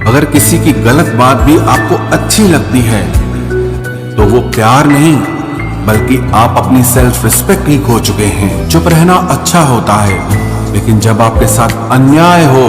अगर किसी की गलत बात भी आपको अच्छी लगती है तो वो प्यार नहीं बल्कि आप अपनी सेल्फ रिस्पेक्ट ही खो चुके हैं। चुप रहना अच्छा होता है, लेकिन जब आपके साथ अन्याय हो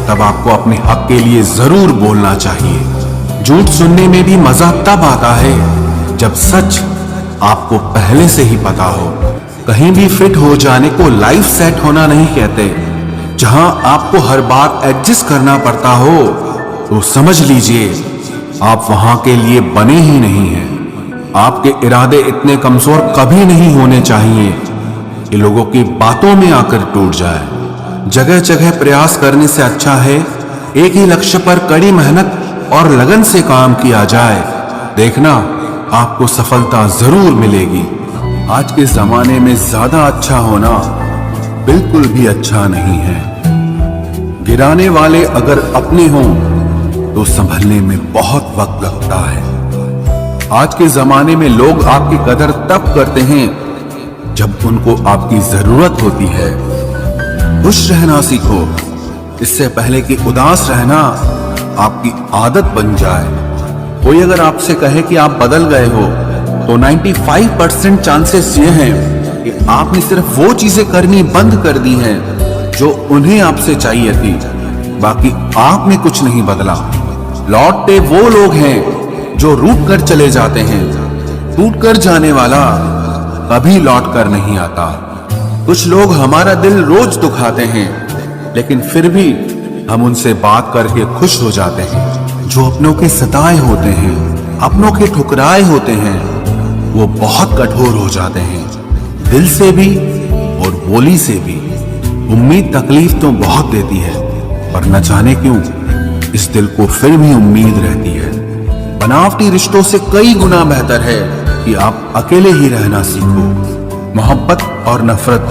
तब आपको अपने हक के लिए जरूर बोलना चाहिए। झूठ सुनने में भी मजा तब आता है जब सच आपको पहले से ही पता हो। कहीं भी फिट हो जाने को लाइफ सेट होना नहीं कहते। जहां आपको हर बार एडजस्ट करना पड़ता हो तो समझ लीजिए आप वहां के लिए बने ही नहीं हैं। आपके इरादे इतने कमजोर कभी नहीं होने चाहिए कि लोगों की बातों में आकर टूट जाए। जगह जगह प्रयास करने से अच्छा है एक ही लक्ष्य पर कड़ी मेहनत और लगन से काम किया जाए। देखना आपको सफलता जरूर मिलेगी। आज के जमाने में ज्यादा अच्छा होना बिल्कुल भी अच्छा नहीं है। गिराने वाले अगर अपने हों तो संभलने में बहुत वक्त लगता है। आज के जमाने में लोग आपकी कदर तब करते हैं जब उनको आपकी जरूरत होती है। खुश रहना सीखो, इससे पहले कि उदास रहना आपकी आदत बन जाए। कोई अगर आपसे कहे कि आप बदल गए हो तो 95% चांसेस ये हैं कि आपने सिर्फ वो चीजें करनी बंद कर दी हैं जो उन्हें आपसे चाहिए थी। बाकी आपने कुछ नहीं बदला। लौटते वो लोग हैं जो रूठ कर चले जाते हैं। टूट कर जाने वाला कभी लौट कर नहीं आता। कुछ लोग हमारा दिल रोज दुखाते हैं, लेकिन फिर भी हम उनसे बात करके खुश हो जाते हैं। जो अपनों के सताए होते हैं, अपनों के ठुकराए होते हैं, वो बहुत कठोर हो जाते हैं, दिल से भी और बोली से भी। उम्मीद तकलीफ तो बहुत देती है, पर न जाने क्यों इस दिल को फिर भी उम्मीद रहती है। बनावटी रिश्तों से कई गुना बेहतर है कि आप अकेले ही रहना सीखो। मोहब्बत और नफरत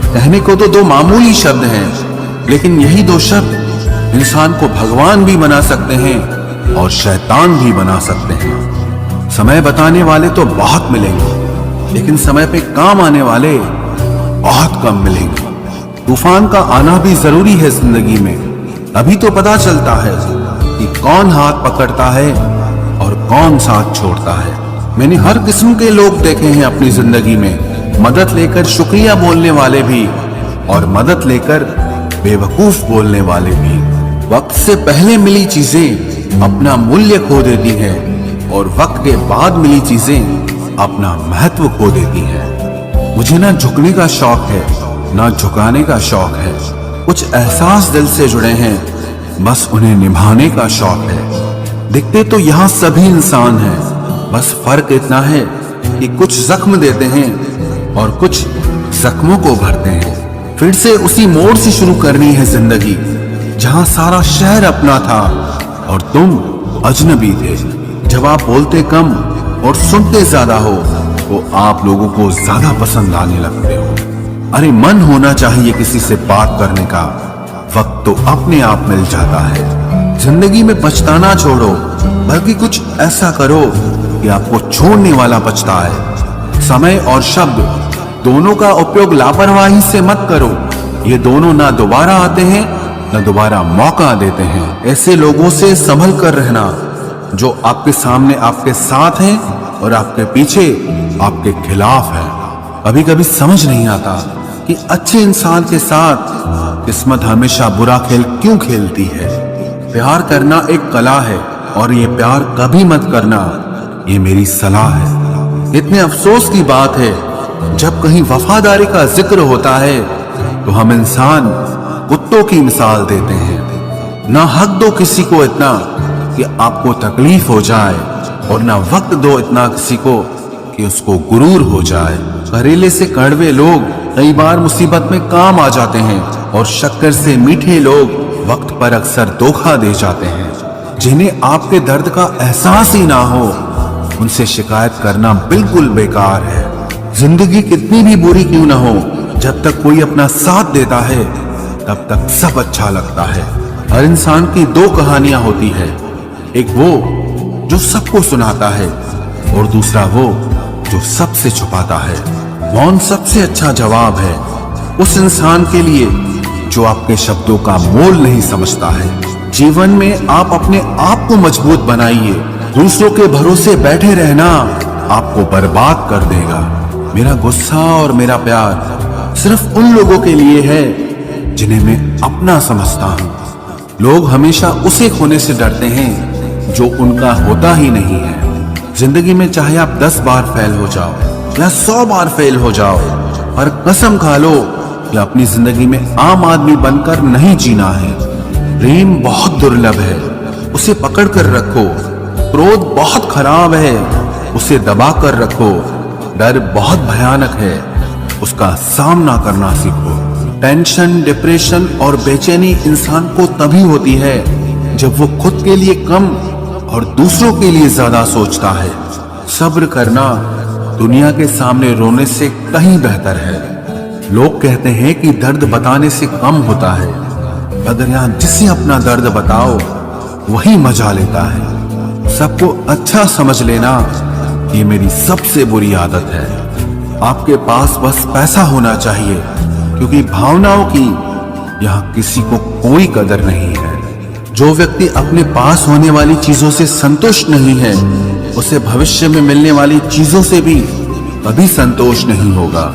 कहने को तो दो मामूली शब्द हैं, लेकिन यही दो शब्द इंसान को भगवान भी बना सकते हैं और शैतान भी बना सकते हैं। समय बताने वाले तो बहुत मिलेंगे, लेकिन समय पे काम आने वाले बहुत कम मिलेंगे। तूफान का आना भी जरूरी है जिंदगी में, अभी तो पता चलता है कि कौन हाथ पकड़ता है और कौन साथ छोड़ता है। मैंने हर किस्म के लोग देखे हैं अपनी जिंदगी में, मदद लेकर शुक्रिया बोलने वाले भी और मदद लेकर बेवकूफ बोलने वाले भी। वक्त से पहले मिली चीजें अपना मूल्य खो देती हैं और वक्त के बाद मिली चीजें अपना महत्व खो देती हैं। मुझे ना झुकने का शौक है ना झुकाने का शौक है। कुछ एहसास दिल से जुड़े हैं, बस उन्हें निभाने का शौक है। दिखते तो यहाँ सभी इंसान हैं, बस फर्क इतना है कि कुछ जख्म देते हैं और कुछ जख्मों को भरते हैं। फिर से उसी मोड़ से शुरू करनी है जिंदगी जहां सारा शहर अपना था और तुम अजनबी थे। जब आप बोलते कम और सुनते ज्यादा हो तो आप लोगों को ज्यादा पसंद आने लगते हो। अरे मन होना चाहिए किसी से बात करने का, वक्त तो अपने आप मिल जाता है। जिंदगी में पछताना छोड़ो, बल्कि कुछ ऐसा करो कि आपको छोड़ने वाला पछताए। समय और शब्द दोनों का उपयोग लापरवाही से मत करो। ये दोनों ना दोबारा आते हैं ना दोबारा मौका देते हैं। ऐसे लोगों से संभल कर रहना जो आपके सामने आपके साथ हैं और आपके पीछे आपके खिलाफ है। कभी कभी समझ नहीं आता कि अच्छे इंसान के साथ किस्मत हमेशा बुरा खेल क्यों खेलती है। प्यार करना एक कला है और ये प्यार कभी मत करना, ये मेरी सलाह है। इतने अफसोस की बात है जब कहीं वफादारी का जिक्र होता है तो हम इंसान कुत्तों की मिसाल देते हैं। ना हक दो किसी को इतना कि आपको तकलीफ हो जाए और ना वक्त दो इतना किसी को कि उसको गुरूर हो जाए। करेले से कड़वे लोग कई बार मुसीबत में काम आ जाते हैं और शक्कर से मीठे लोग वक्त पर अक्सर धोखा दे जाते हैं। जिन्हें आपके दर्द का एहसास ही ना हो उनसे शिकायत करना बिल्कुल बेकार है। जिंदगी कितनी भी बुरी क्यों ना हो, जब तक कोई अपना साथ देता है तब तक सब अच्छा लगता है। हर इंसान की दो कहानियां होती है, एक वो जो सबको सुनाता है और दूसरा वो जो सबसे छुपाता है। मौन सबसे अच्छा जवाब है उस इंसान के लिए जो आपके शब्दों का मोल नहीं समझता है। जीवन में आप अपने आप को मजबूत बनाइए। दूसरों के भरोसे बैठे रहना आपको बर्बाद कर देगा। मेरा गुस्सा और मेरा प्यार सिर्फ उन लोगों के लिए है जिन्हें मैं अपना समझता हूं। लोग हमेशा उसे खोने से डरते हैं जो उनका होता ही नहीं है। जिंदगी में चाहे आप 10 बार फेल हो जाओ या 100 बार फेल हो जाओ, पर कसम खा लो कि अपनी जिंदगी में आम आदमी बनकर नहीं जीना है। प्रेम बहुत दुर्लभ है, उसे पकड़ कर रखो। क्रोध बहुत खराब है, उसे दबा कर रखो। डर बहुत भयानक है, उसका सामना करना सीखो। टेंशन, डिप्रेशन और बेचैनी इंसान को तभी होती है जब वो खुद के लिए कम और दूसरों के लिए ज्यादा सोचता है। सब्र करना दुनिया के सामने रोने से कहीं बेहतर है। लोग कहते हैं कि दर्द बताने से कम होता है, मगर यहां जिसे अपना दर्द बताओ वही मजा लेता है। सबको अच्छा समझ लेना ये मेरी सबसे बुरी आदत है। आपके पास बस पैसा होना चाहिए, क्योंकि भावनाओं की यहां किसी को कोई कदर नहीं है। जो व्यक्ति अपने पास होने वाली चीजों से संतुष्ट नहीं है, उसे भविष्य में मिलने वाली चीजों से भी कभी संतोष नहीं होगा।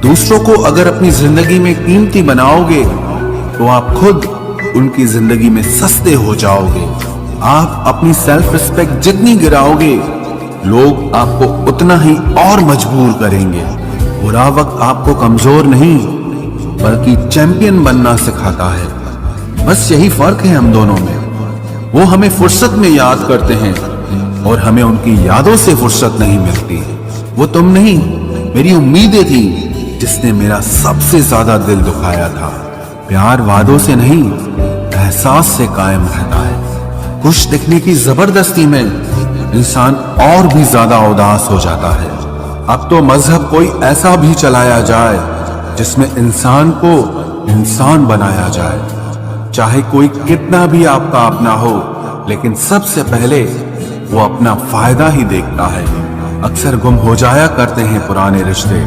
दूसरों को अगर अपनी जिंदगी में कीमती बनाओगे तो आप खुद उनकी जिंदगी में सस्ते हो जाओगे। आप अपनी सेल्फ रिस्पेक्ट जितनी गिराओगे, लोग आपको उतना ही और मजबूर करेंगे। बुरा वक्त आपको कमजोर नहीं बल्कि चैंपियन बनना सिखाता है। बस यही फर्क है हम दोनों में। वो हमें फुर्सत में याद करते हैं और हमें उनकी यादों से फुर्सत नहीं मिलती। वो तुम नहीं, मेरी उम्मीदें थी जिसने मेरा सबसे ज्यादा दिल दुखाया था। प्यार वादों से नहीं, एहसास से कायम रहता है। खुश दिखने की जबरदस्ती में इंसान और भी ज्यादा उदास हो जाता है। अब तो मजहब कोई ऐसा भी चलाया जाए जिसमें इंसान को इंसान बनाया जाए। चाहे कोई कितना भी आपका अपना हो, लेकिन सबसे पहले वो अपना फायदा ही देखता है। अक्सर गुम हो जाया करते हैं पुराने रिश्ते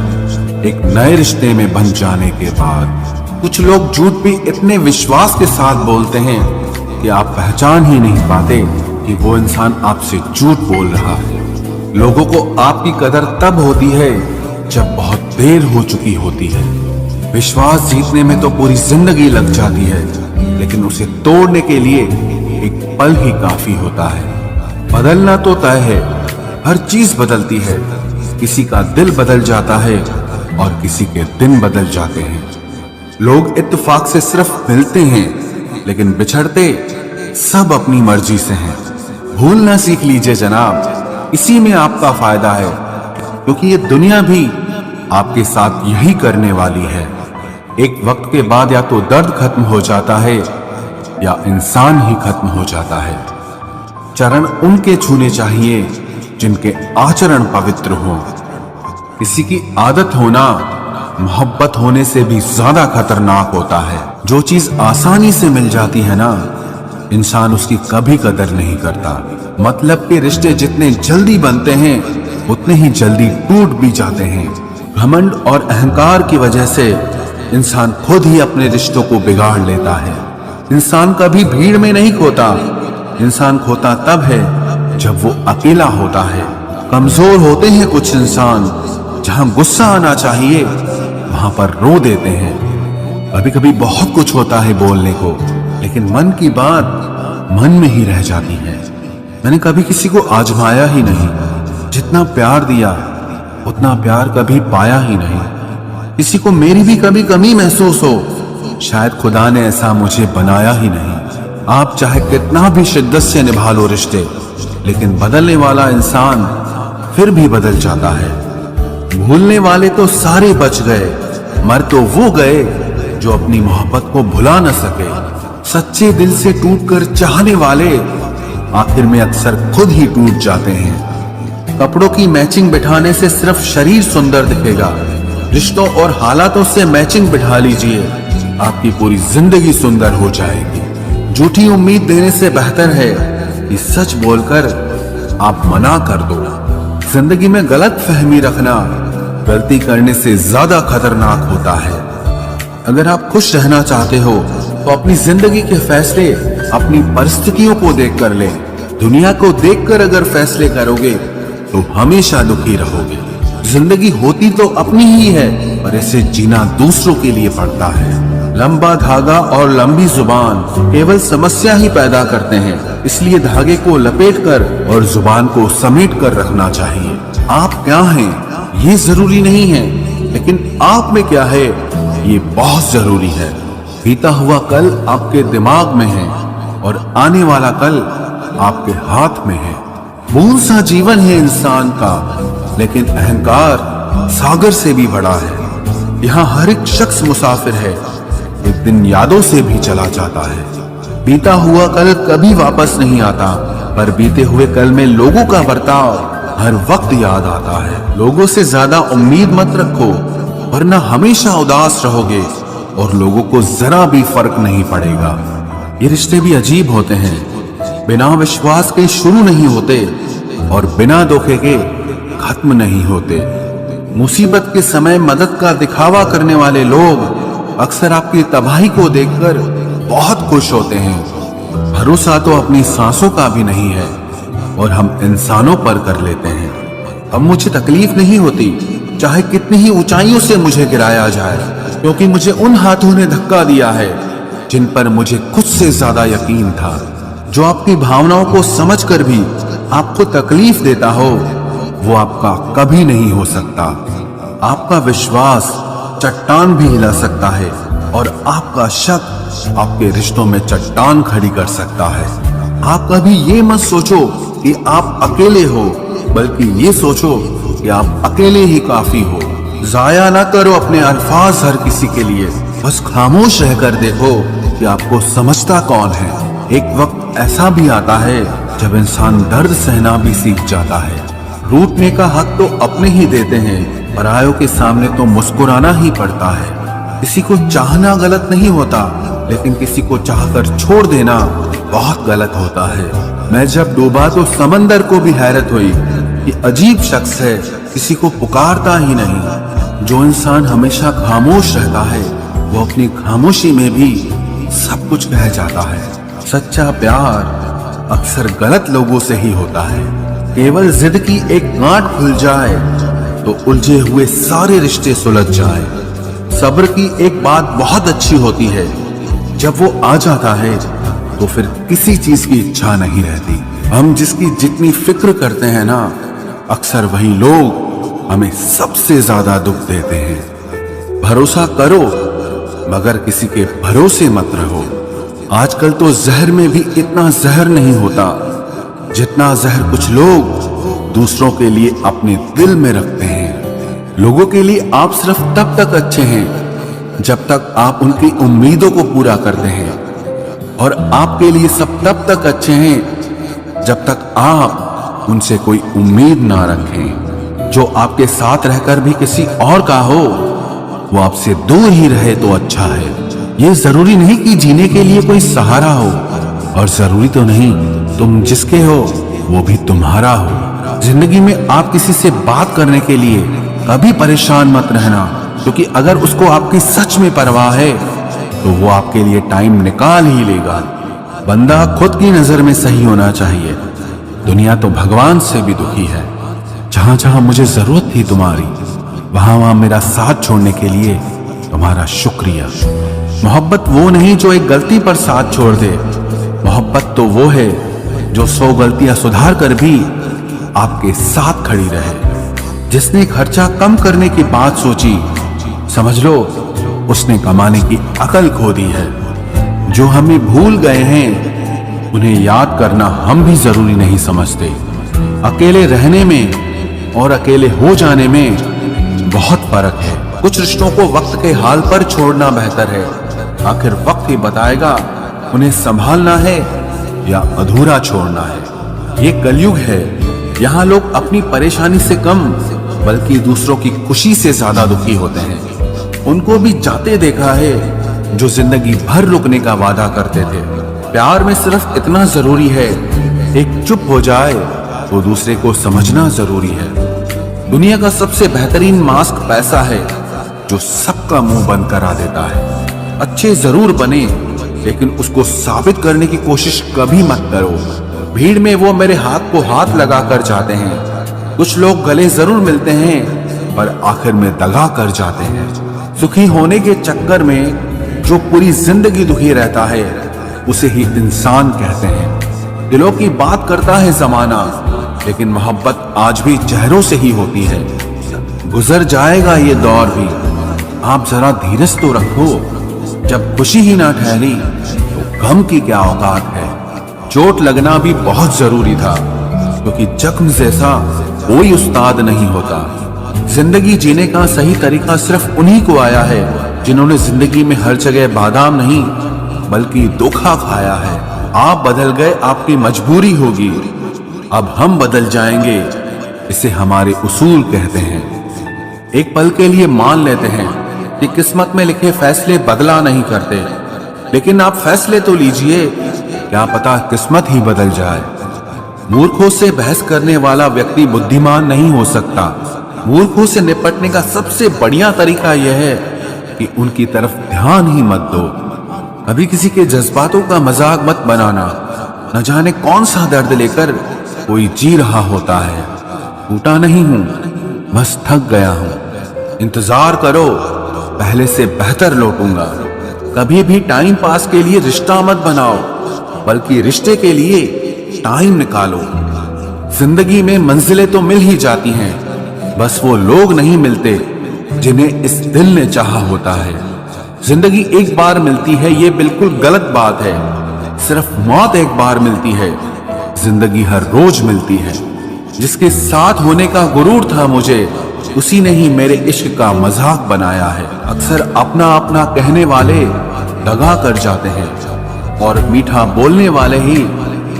एक नए रिश्ते में बन जाने के बाद। कुछ लोग झूठ भी इतने विश्वास के साथ बोलते हैं कि आप पहचान ही नहीं पाते कि वो इंसान आपसे झूठ बोल रहा है। लोगों को आपकी कदर तब होती है जब बहुत देर हो चुकी होती है। विश्वास जीतने में तो पूरी जिंदगी लग जाती है, लेकिन उसे तोड़ने के लिए एक पल ही काफी होता है। बदलना तो तय है, हर चीज बदलती है। किसी का दिल बदल जाता है और किसी के दिन बदल जाते हैं। लोग इत्तेफाक से सिर्फ मिलते हैं, लेकिन बिछड़ते सब अपनी मर्जी से हैं। भूलना सीख लीजिए जनाब, इसी में आपका फायदा है, क्योंकि ये दुनिया भी आपके साथ यही करने वाली है। एक वक्त के बाद या तो दर्द खत्म हो जाता है या इंसान ही खत्म हो जाता है। चरण उनके छूने चाहिए जिनके आचरण पवित्र हों। किसी की आदत होना मोहब्बत होने से भी ज्यादा खतरनाक होता है। जो चीज आसानी से मिल जाती है ना, इंसान उसकी कभी कदर नहीं करता। मतलब के रिश्ते जितने जल्दी बनते हैं उतने ही जल्दी टूट भी जाते हैं। घमंड और अहंकार की वजह से इंसान खुद ही अपने रिश्तों को बिगाड़ लेता है। इंसान कभी भीड़ में नहीं खोता, इंसान खोता तब है जब वो अकेला होता है। कमजोर होते हैं कुछ इंसान, जहां गुस्सा आना चाहिए वहां पर रो देते हैं। कभी कभी बहुत कुछ होता है बोलने को, लेकिन मन की बात मन में ही रह जाती है। मैंने कभी किसी को आजमाया ही नहीं। जितना प्यार दिया उतना प्यार कभी पाया ही नहीं। किसी को मेरी भी कभी कमी महसूस हो, शायद खुदा ने ऐसा मुझे बनाया ही नहीं। आप चाहे कितना भी शिद्दत से निभा लो रिश्ते, लेकिन बदलने वाला इंसान फिर भी बदल जाता है। भूलने वाले तो सारे बच गए, मर तो वो गए जो अपनी मोहब्बत को भुला न सके। सच्चे दिल से टूटकर चाहने वाले आखिर में अक्सर खुद ही टूट जाते हैं। कपड़ों की मैचिंग बिठाने से सिर्फ शरीर सुंदर दिखेगा। रिश्तों और हालातों से मैचिंग बिठा लीजिए, आपकी पूरी जिंदगी सुंदर हो जाएगी। झूठी उम्मीद देने से बेहतर है कि सच बोलकर आप मना कर दो। जिंदगी में गलत फहमी रखना गलती करने से ज्यादा खतरनाक होता है। अगर आप खुश रहना चाहते हो तो अपनी जिंदगी के फैसले अपनी परिस्थितियों को देख कर ले। दुनिया को देखकर अगर फैसले करोगे तो हमेशा दुखी रहोगे। जिंदगी होती तो अपनी ही है, पर इसे जीना दूसरों के लिए पड़ता है। लंबा धागा और लंबी जुबान केवल समस्या ही पैदा करते हैं, इसलिए धागे को लपेटकर और जुबान को समेट कर रखना चाहिए। आप क्या हैं ये जरूरी नहीं है, लेकिन आप में क्या है ये बहुत जरूरी है। बीता हुआ कल आपके दिमाग में है और आने वाला कल आपके हाथ में है। बूंद सा जीवन है इंसान का, लेकिन अहंकार सागर से भी बड़ा है। यहाँ हर एक शख्स मुसाफिर है, एक दिन यादों से भी चला जाता है। बीता हुआ कल कभी वापस नहीं आता, पर बीते हुए कल में लोगों का बर्ताव हर वक्त याद आता है। लोगों से ज्यादा उम्मीद मत रखो, वरना हमेशा उदास रहोगे और लोगों को जरा भी फर्क नहीं पड़ेगा। ये रिश्ते भी अजीब होते हैं, बिना विश्वास के शुरू नहीं होते और बिना धोखे के खत्म नहीं होते। मुसीबत के समय मदद का दिखावा करने वाले लोग अक्सर आपकी तबाही को देखकर बहुत खुश होते हैं। भरोसा तो अपनी सांसों का भी नहीं है और हम इंसानों पर कर लेते हैं। अब मुझे तकलीफ नहीं होती चाहे कितनी ही ऊंचाइयों से मुझे गिराया जाए, क्योंकि मुझे उन हाथों ने धक्का दिया है जिन पर मुझे खुद से ज्यादा यकीन था। जो आपकी भावनाओं को समझकर भी आपको तकलीफ देता हो, वो आपका कभी नहीं हो सकता। आपका विश्वास चट्टान भी हिला सकता है और आपका शक आपके रिश्तों में चट्टान खड़ी कर सकता है। आप कभी ये मत सोचो कि आप अकेले हो, बल्कि ये सोचो कि आप अकेले ही काफी हो। जाया ना करो अपने अल्फाज हर किसी के लिए, बस खामोश रहकर देखो कि आपको समझता कौन है। एक वक्त ऐसा भी आता है जब इंसान दर्द सहना भी सीख जाता है। रूठने का हक तो अपने ही देते हैं, परायों के सामने तो मुस्कुराना ही पड़ता है। किसी को चाहना गलत नहीं होता, लेकिन किसी को चाहकर छोड़ देना बहुत गलत होता है। मैं जब डूबा तो समंदर को भी हैरत हुई कि अजीब शख्स है, किसी को पुकारता ही नहीं। जो इंसान हमेशा खामोश रहता है, वो अपनी खामोशी में भी सब कुछ कह जाता है। सच्चा प्यार अक्सर गलत लोगों से ही होता है। केवल जिद की एक गांठ खुल जाए तो उलझे हुए सारे रिश्ते सुलझ जाए। सब्र की एक बात बहुत अच्छी होती है, जब वो आ जाता है तो फिर किसी चीज की इच्छा नहीं रहती। हम जिसकी जितनी फिक्र करते हैं ना, अक्सर वही लोग हमें सबसे ज्यादा दुख देते हैं। भरोसा करो मगर किसी के भरोसे मत रहो। आजकल तो जहर में भी इतना जहर नहीं होता जितना जहर कुछ लोग दूसरों के लिए अपने दिल में रखते हैं। लोगों के लिए आप सिर्फ तब तक अच्छे हैं जब तक आप उनकी उम्मीदों को पूरा करते हैं, और आपके लिए सब तब तक अच्छे हैं जब तक आप उनसे कोई उम्मीद ना रखें। जो आपके साथ रहकर भी किसी और का हो, वो आपसे दूर ही रहे तो अच्छा है। ये जरूरी नहीं कि जीने के लिए कोई सहारा हो, और जरूरी तो नहीं तुम जिसके हो वो भी तुम्हारा हो। जिंदगी में आप किसी से बात करने के लिए कभी परेशान मत रहना, क्योंकि अगर उसको आपकी सच में परवाह है तो वो आपके लिए टाइम निकाल ही लेगा। बंदा खुद की नजर में सही होना चाहिए। दुनिया तो भगवान से भी दुखी है। जहां जहां मुझे जरूरत थी तुम्हारी, वहां वहां मेरा साथ छोड़ने के लिए तुम्हारा शुक्रिया। मोहब्बत वो नहीं जो एक गलती पर साथ छोड़ दे। मोहब्बत तो वो है जो 100 गलतियां सुधार कर भी आपके साथ खड़ी रहे। जिसने खर्चा कम करने की बात सोची, समझ लो उसने कमाने की अकल खो दी है। जो हमें भूल गए हैं उन्हें याद करना हम भी जरूरी नहीं समझते। अकेले रहने में और अकेले हो जाने में बहुत फर्क है। कुछ रिश्तों को वक्त के हाल पर छोड़ना बेहतर है। आखिर वक्त ही बताएगा उन्हें संभालना है या अधूरा छोड़ना है। ये कलयुग है, यहाँ लोग अपनी परेशानी से कम बल्कि दूसरों की खुशी से ज्यादा दुखी होते हैं। उनको भी जाते देखा है जो जिंदगी भर रुकने का वादा करते थे। प्यार में सिर्फ इतना जरूरी है, एक चुप हो जाए तो दूसरे को समझना जरूरी है। दुनिया का सबसे बेहतरीन मास्क पैसा है, जो सबका मुंह बंद करा देता है। अच्छे जरूर बने लेकिन उसको साबित करने की कोशिश कभी मत करो। भीड़ में वो मेरे हाथ को हाथ लगा कर जाते हैं। कुछ लोग गले जरूर मिलते हैं पर आखिर में दगा कर जाते हैं। सुखी होने के चक्कर में जो पूरी जिंदगी दुखी रहता है उसे ही इंसान कहते हैं। दिलों की बात करता है जमाना, लेकिन मोहब्बत आज भी चेहरों से ही होती है। गुजर जाएगा ये दौर भी, आप जरा धीरज तो रखो। जब खुशी ही ना ठहरी तो गम की क्या औकात है। चोट लगना भी बहुत जरूरी था, क्योंकि जख्म जैसा कोई उस्ताद नहीं होता। जिंदगी जीने का सही तरीका सिर्फ उन्हीं को आया है जिन्होंने जिंदगी में हर जगह बादाम नहीं बल्कि धोखा खाया है। आप बदल गए, आपकी मजबूरी होगी, अब हम बदल जाएंगे, इसे हमारे उसूल कहते हैं। एक पल के लिए मान लेते हैं कि किस्मत में लिखे फैसले बदला नहीं करते, लेकिन आप फैसले तो लीजिए, क्या पता किस्मत ही बदल जाए। मूर्खों से बहस करने वाला व्यक्ति बुद्धिमान नहीं हो सकता। मूर्खों से निपटने का सबसे बढ़िया तरीका यह है कि उनकी तरफ ध्यान ही मत दो। कभी किसी के जज्बातों का मजाक मत बनाना। न जाने कौन सा दर्द लेकर कोई जी रहा होता है। टूटा नहीं हूं, बस थक गया हूं। इंतजार करो, पहले से बेहतर लौटूंगा। कभी भी टाइम पास के लिए रिश्ता मत बनाओ, बल्कि रिश्ते के लिए टाइम निकालो। जिंदगी में मंजिलें तो मिल ही जाती हैं, बस वो लोग नहीं मिलते जिन्हें इस दिल ने चाहा होता है। जिंदगी एक बार मिलती है, ये बिल्कुल गलत बात है। सिर्फ मौत एक बार मिलती है, जिंदगी हर रोज मिलती है। जिसके साथ होने का गुरूर था मुझे, उसी ने ही मेरे इश्क का मजाक बनाया है। अक्सर अपना अपना कहने वाले दगा कर जाते हैं, और मीठा बोलने वाले ही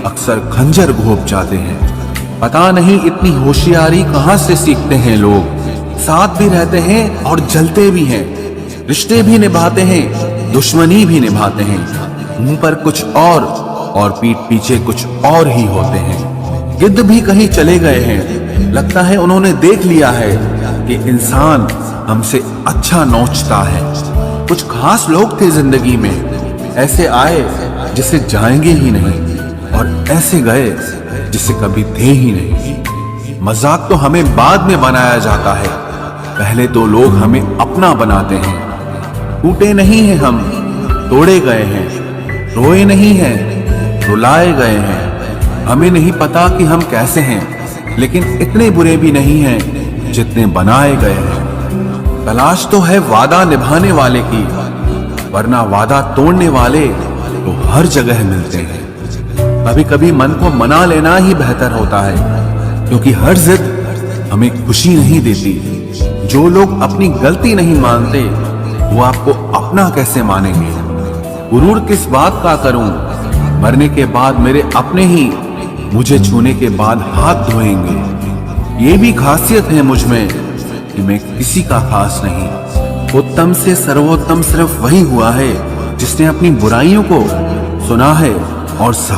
अक्सर खंजर घोंप जाते हैं। पता नहीं इतनी होशियारी कहां से सीखते हैं लोग। साथ भी रहते हैं और जलते भी हैं, रिश्ते भी निभाते हैं, दुश्मनी भी निभाते हैं। मुंह पर कुछ और पीठ पीछे कुछ और ही होते हैं। गिद्ध भी कहीं चले गए हैं, लगता है उन्होंने देख लिया है कि इंसान हमसे अच्छा नोचता है। कुछ खास लोग थे जिंदगी में, ऐसे आए जिसे जाएंगे ही नहीं, और ऐसे गए जिसे कभी थे ही नहीं। मजाक तो हमें बाद में बनाया जाता है, पहले तो लोग हमें अपना बनाते हैं। टूटे नहीं हैं हम, तोड़े गए हैं। रोए नहीं हैं, रुलाए गए हैं। हमें नहीं पता कि हम कैसे हैं, लेकिन इतने बुरे भी नहीं हैं जितने बनाए गए हैं। तलाश तो है वादा निभाने वाले की, वरना वादा तोड़ने वाले तो हर जगह मिलते हैं। कभी कभी मन को मना लेना ही बेहतर होता है, क्योंकि हर जिद हमें खुशी नहीं देती। जो लोग अपनी गलती नहीं मानते, वो आपको अपना कैसे मानेंगे। गुरूर किस बात का करूं, मरने के बाद मेरे अपने ही मुझे छूने के बाद हाथ धोएंगे। ये भी खासियत है मुझ में कि मैं किसी का खास नहीं। उत्तम से सर्वोत्तम सिर्फ वही हुआ है जिसने अपनी बुराइयों को सुना है और